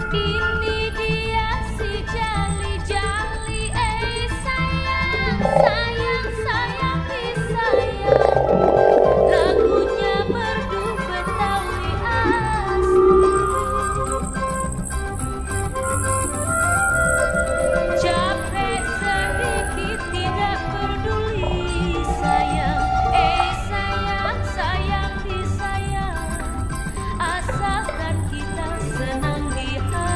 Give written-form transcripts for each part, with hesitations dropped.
Ini dia si jali-jali, sayang, sayang, sayang, sayang. Lagunya merdu Betawi asli. Capek sedikit tidak peduli, sayang, sayang, sayang, disayang. Asalkan kita senang di hati.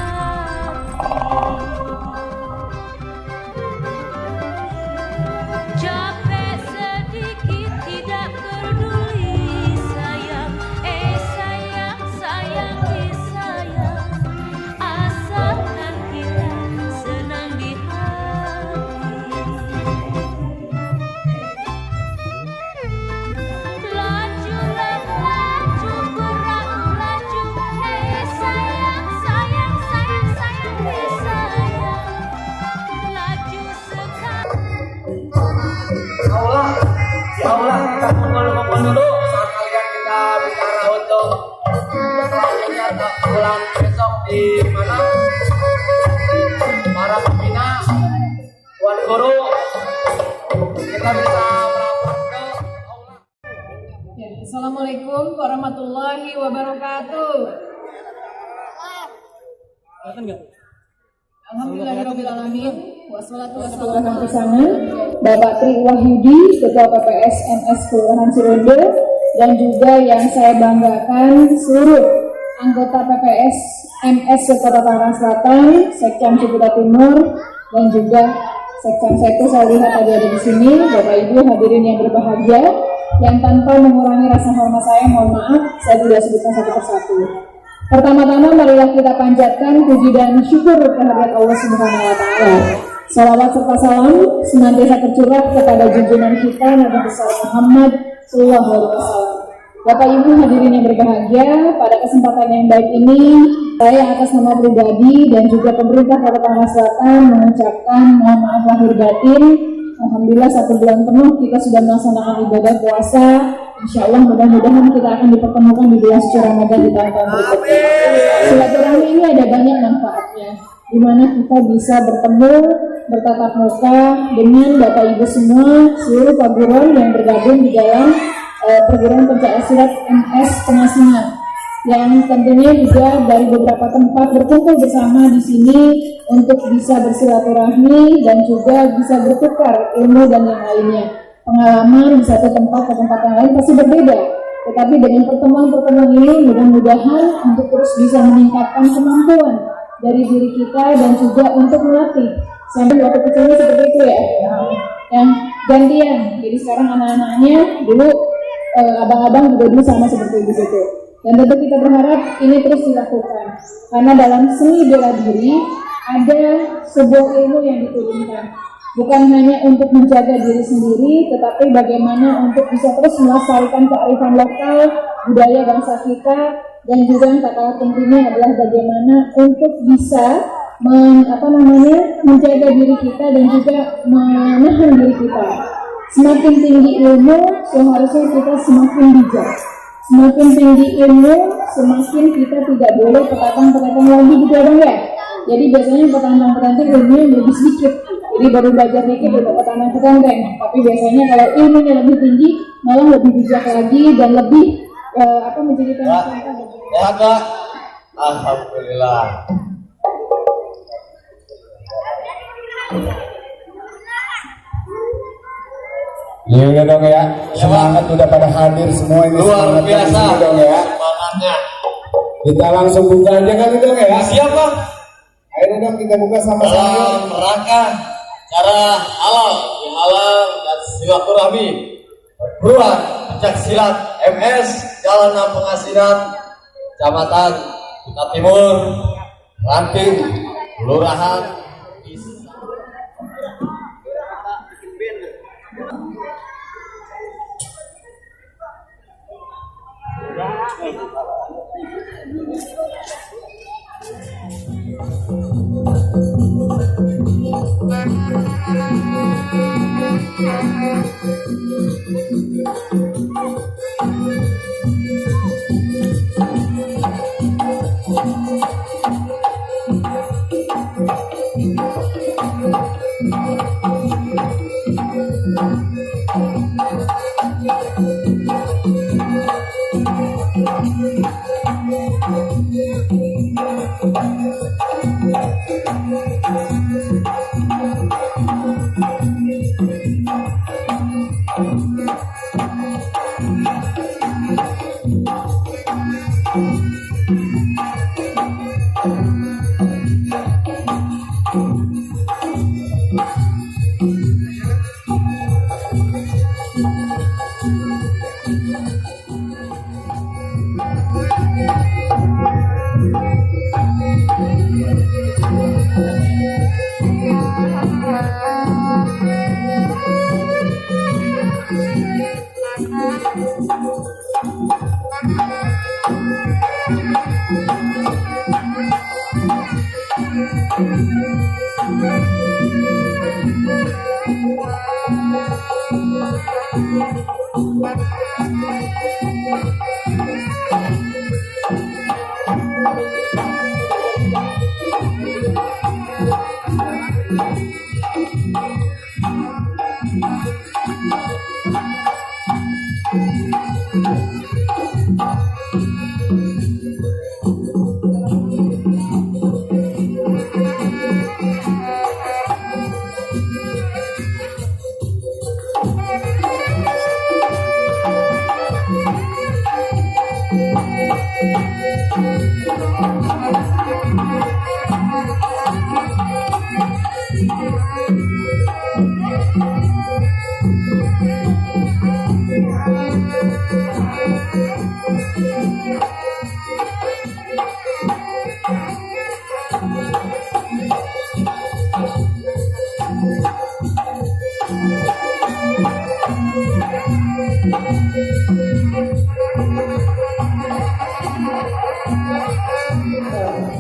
Capek sedikit tidak peduli, sayang, sayang, sayang, disayang. Asalkan kita senang di hati. Lajulah laju, kurang laju, sayang, sayang, sayang, sayang, disayang. Laju sekali. Ya Allah, kita kumpul dulu saat kalian kita bicara untuk selanjutnya bulan besok di mana para pembina, tuan guru, kita bisa merapat ke aula. Ya, Assalamualaikum warahmatullahi wabarakatuh. Alhamdulillahirrahmanirrahim. Wassalatu wassalamu ala rasulillah. Bapak Tri Wahyudi, Ketua PPS MS Kelurahan Cirondo, dan juga yang saya banggakan seluruh anggota PPS MS Kota Tangerang Selatan, Sekcam Ciputat Timur, dan juga Sekcam Setu. Saya lihat tadi ada di sini, Bapak Ibu hadirin yang berbahagia, yang tanpa mengurangi rasa hormat saya, mohon maaf, saya tidak sebutkan satu persatu. Pertama-tama marilah kita panjatkan puji dan syukur kehadirat Allah Subhanahu wa taala. Salawat serta salam senantiasa tercurah kepada junjungan kita Nabi besar Muhammad sallallahu alaihi wasallam. Bapak Ibu hadirin yang berbahagia, pada kesempatan yang baik ini saya atas nama pribadi dan juga pemerintah Kota Tangerang Selatan mengucapkan mohon maaf lahir batin. Alhamdulillah 1 bulan penuh kita sudah melaksanakan ibadah puasa. Insya Allah mudah-mudahan kita akan dipertemukan di bulan suci Ramadan di tahun-tahun berikutnya. Silaturahmi ini ada banyak manfaatnya, di mana kita bisa bertemu, bertatap muka dengan Bapak Ibu semua, seluruh perguruan yang bergabung di dalam perguruan pencaksilat MS Pengasingan, yang tentunya juga dari beberapa tempat berkumpul bersama di sini untuk bisa bersilaturahmi dan juga bisa bertukar ilmu dan yang lainnya. Pengalaman di satu tempat ke tempat yang lain pasti berbeda, tetapi dengan pertemuan-pertemuan ini mudah-mudahan untuk terus bisa meningkatkan kemampuan dari diri kita dan juga untuk melatih. Sampai waktu kecilnya seperti itu ya, yang gantian. Jadi sekarang anak-anaknya dulu abang-abang juga dulu sama seperti itu. Dan tentu kita berharap ini terus dilakukan, karena dalam seni bela diri ada sebuah ilmu yang diturunkan. Bukan hanya untuk menjaga diri sendiri, tetapi bagaimana untuk bisa terus melestarikan kearifan lokal, budaya bangsa kita, dan juga yang tak kalah pentingnya adalah bagaimana untuk bisa menjaga diri kita dan juga menahan diri kita. Semakin tinggi ilmu, seharusnya kita semakin bijak. Semakin tinggi ilmu, semakin kita tidak boleh petantang-petantang lagi gitu ya Bang ya. Jadi biasanya petantang-petantang ilmunya lebih sedikit. Jadi baru belajar dikit udah petantang-petantang. Tapi biasanya kalau ilmunya lebih tinggi, malah lebih bijak lagi dan lebih menjadikan contoh. Sehat Pak? Alhamdulillah. Ya udah dong ya, semangat udah pada hadir semua ini. Luar biasa dong ya. semangatnya. Kita langsung buka aja kan dong ya. Siap Bang? Ayo dong kita buka sama-sama. Dalam rangka cara halal dan silaturahmi perguruan pencaksilat MS Jalan Pengasingan, Kecamatan Ciputat Timur, Ranting, Kelurahan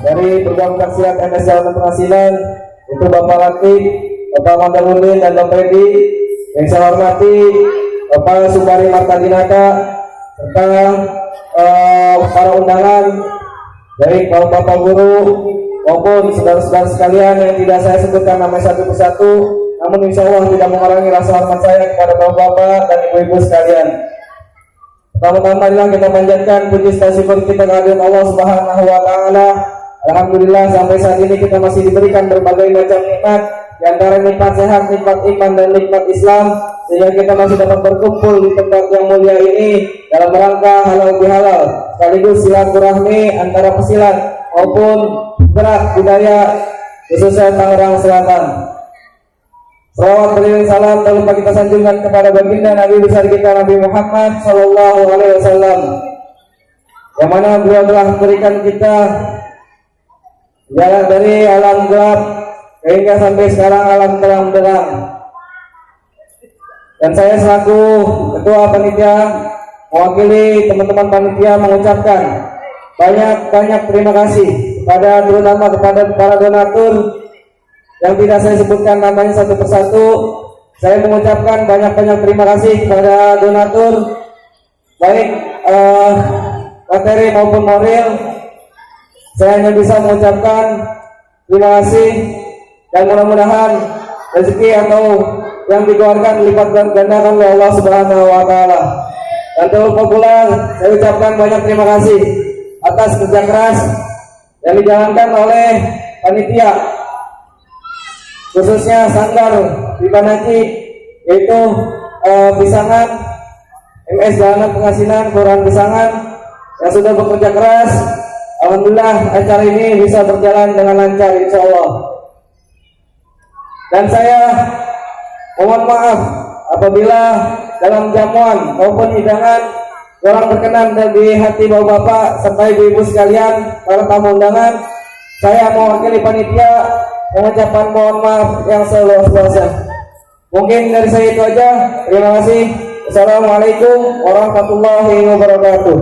Dari program Kaksiat MS Jalan Penghasilan itu Bapak Latif, Bapak Mandarudin dan Bapak Edi. Yang saya hormati Bapak Subari Martadinata serta para undangan, baik Bapak Guru maupun saudara-saudara sekalian yang tidak saya sebutkan namanya satu persatu, namun insya Allah tidak mengurangi rasa hormat saya kepada Bapak-Bapak dan Ibu-Ibu sekalian. Pertama-tama kita panjatkan puji syukur kita kehadirat Allah Subhanahu wa Ta'ala. Alhamdulillah sampai saat ini kita masih diberikan berbagai macam nikmat, di antara nikmat sehat, nikmat iman dan nikmat Islam, sehingga kita masih dapat berkumpul di tempat yang mulia ini dalam rangka halal bihalal, sekaligus silaturahmi antara pesilat maupun gerak budaya khususnya Tangerang Selatan. Salawat beriring salam tak lupa kita sanjungkan kepada baginda Nabi besar kita Nabi Muhammad Sallallahu Alaihi Wasallam, yang mana beliau telah memberikan kita jalan dari alam gelap hingga sampai sekarang alam terang benderang. Dan saya selaku ketua panitia mewakili teman-teman panitia mengucapkan banyak terima kasih kepada terutama kepada para donatur yang tidak saya sebutkan namanya satu persatu. Saya mengucapkan banyak terima kasih kepada donatur baik materi maupun moral. Saya hanya bisa mengucapkan terima kasih dan mudah-mudahan rezeki atau yang dikeluarkan lipat gandakan oleh Allah Subhanahu wa Ta'ala. Dan terlupa pula saya ucapkan banyak terima kasih atas kerja keras yang dijalankan oleh panitia, khususnya Sanggar Bibanaci, yaitu Pisangan MS Jalan Penghasilan Kelurahan Pisangan, yang sudah bekerja keras. Alhamdulillah acara ini bisa berjalan dengan lancar insya Allah. Dan saya mohon maaf apabila dalam jamuan maupun hidangan kurang berkenan dari hati bapak-bapak serta ibu-ibu sekalian, para tamu undangan. Saya mewakili panitia mengucapkan mohon maaf yang seluas-luasnya. Mungkin dari saya itu aja. Terima kasih. Assalamualaikum warahmatullahi wabarakatuh.